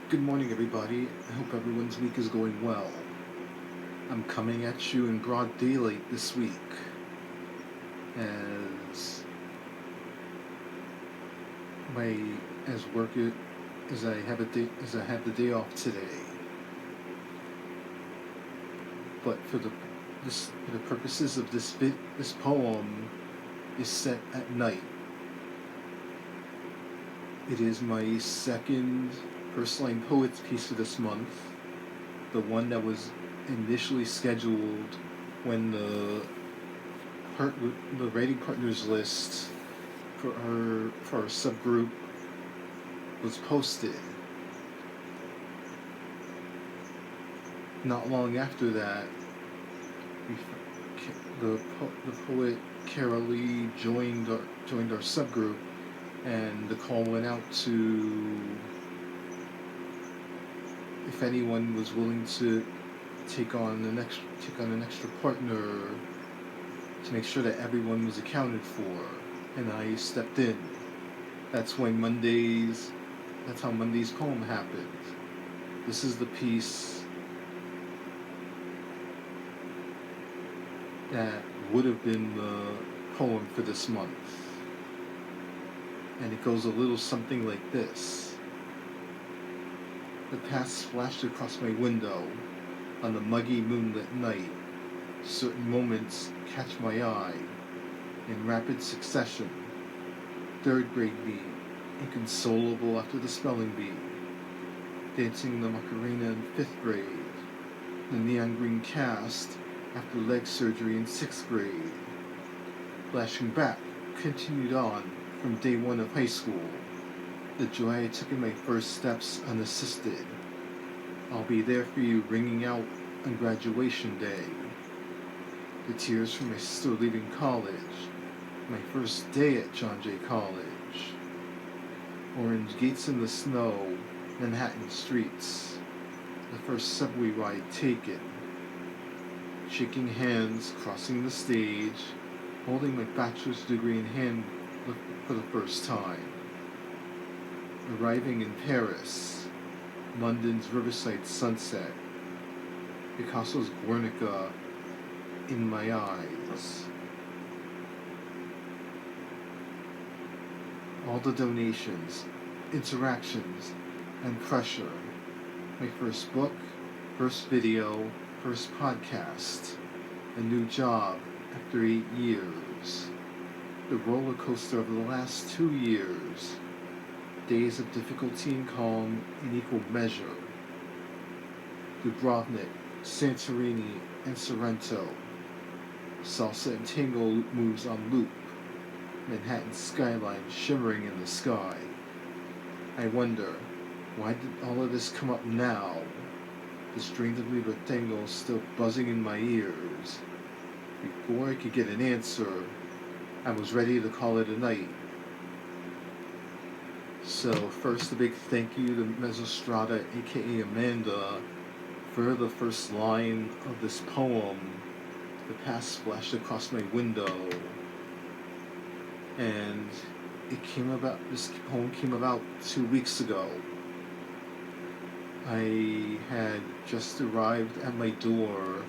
Good morning, everybody. I hope everyone's week is going well. I'm coming at you in broad daylight this week, as my as work as I have a day as I have the day off today. But for the purposes of this poem is set at night. It is my second first line poets piece for this month. The one that was initially scheduled when the writing partners list for our subgroup was posted. Not long after that, the poet Carol Lee joined our subgroup, and the call went out to if anyone was willing to take on an extra partner to make sure that everyone was accounted for, and I stepped in. That's when that's how Monday's poem happened. This is the piece that would have been the poem for this month. And it goes a little something like this. The past flashed across my window on the muggy moonlit night. Certain moments catch my eye in rapid succession. Third grade bee, inconsolable after the spelling bee. Dancing the Macarena in 5th grade. The neon green cast after leg surgery in 6th grade. Flashing back, continued on from day one of high school. The joy I took in my first steps unassisted. I'll be there for you ringing out on graduation day. The tears from my sister leaving college. My first day at John Jay College. Orange gates in the snow, Manhattan streets. The first subway ride taken. Shaking hands, crossing the stage, holding my bachelor's degree in hand for the first time. Arriving in Paris, London's riverside sunset, Picasso's Guernica in my eyes. All the donations, interactions, and pressure. My first book, first video, first podcast. A new job after 8 years. The roller coaster of the last 2 years. Days of difficulty and calm in equal measure. Dubrovnik, Santorini, and Sorrento. Salsa and tango moves on loop. Manhattan skyline shimmering in the sky. I wonder, why did all of this come up now? The strings of Libre Tango still buzzing in my ears. Before I could get an answer, I was ready to call it a night. So first, a big thank you to Mesostrata, aka Amanda, for the first line of this poem. The past splashed across my window, and this poem came about 2 weeks ago. I had just arrived at my door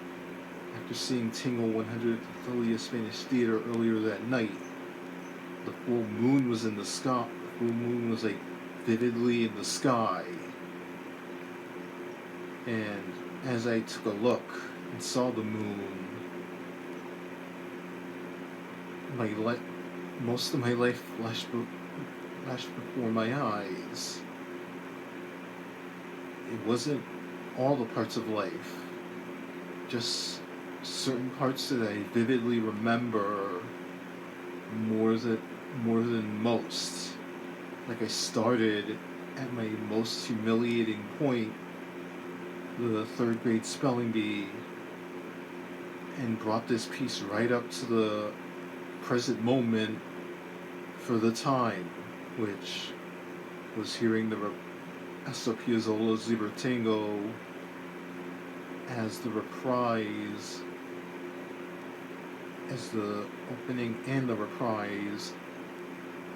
after seeing Tango 100 at the Thalia Spanish Theater earlier that night. The full moon was in the sky. The full moon was like vividly in the sky. And as I took a look and saw the moon, most of my life flashed before my eyes. It wasn't all the parts of life, just certain parts that I vividly remember more than most. Like I started at my most humiliating point, the 3rd grade spelling bee, and brought this piece right up to the present moment for the time, which was hearing the Astor Piazzolla's Libre Tango as the reprise, as the opening and the reprise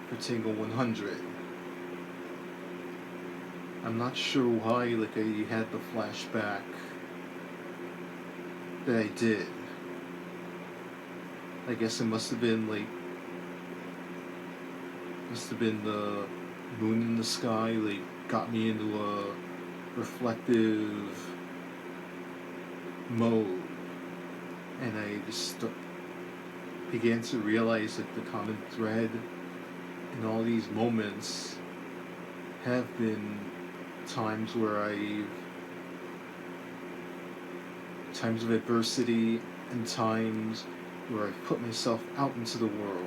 for Tango 100. I'm not sure why, like, I had the flashback that I did. I guess it must have been the moon in the sky, like, got me into a reflective mode, and I just began to realize that the common thread in all these moments have been times times of adversity and times where I've put myself out into the world,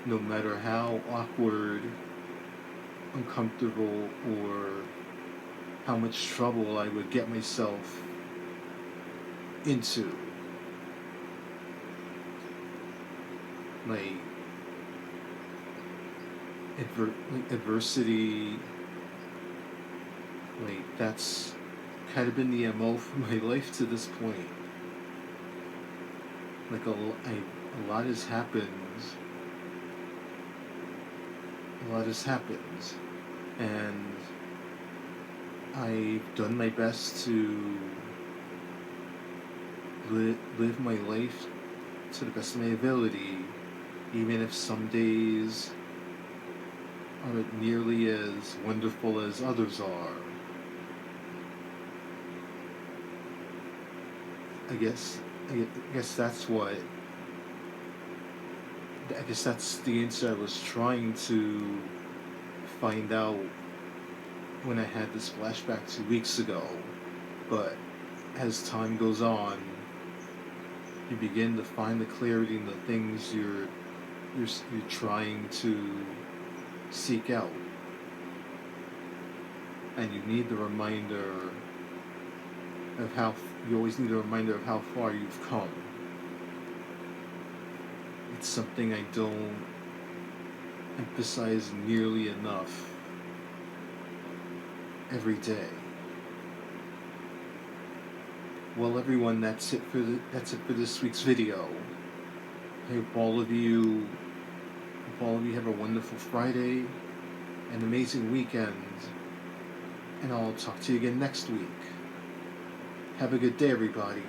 no matter how awkward, uncomfortable, or how much trouble I would get myself into. Like, adversity, like, that's kind of been the MO for my life to this point. Like, a lot has happened. A lot has happened. And I've done my best to live my life to the best of my ability, even if some days aren't nearly as wonderful as others are. I guess that's what. I guess that's the answer I was trying to find out when I had this flashback 2 weeks ago. But as time goes on, you begin to find the clarity in the things you're trying to seek out, and you need the reminder of you always need a reminder of how far you've come. It's something I don't emphasize nearly enough every day. Well, everyone, that's it for this week's video. I hope all of you have a wonderful Friday, an amazing weekend, and I'll talk to you again next week. Have a good day, everybody.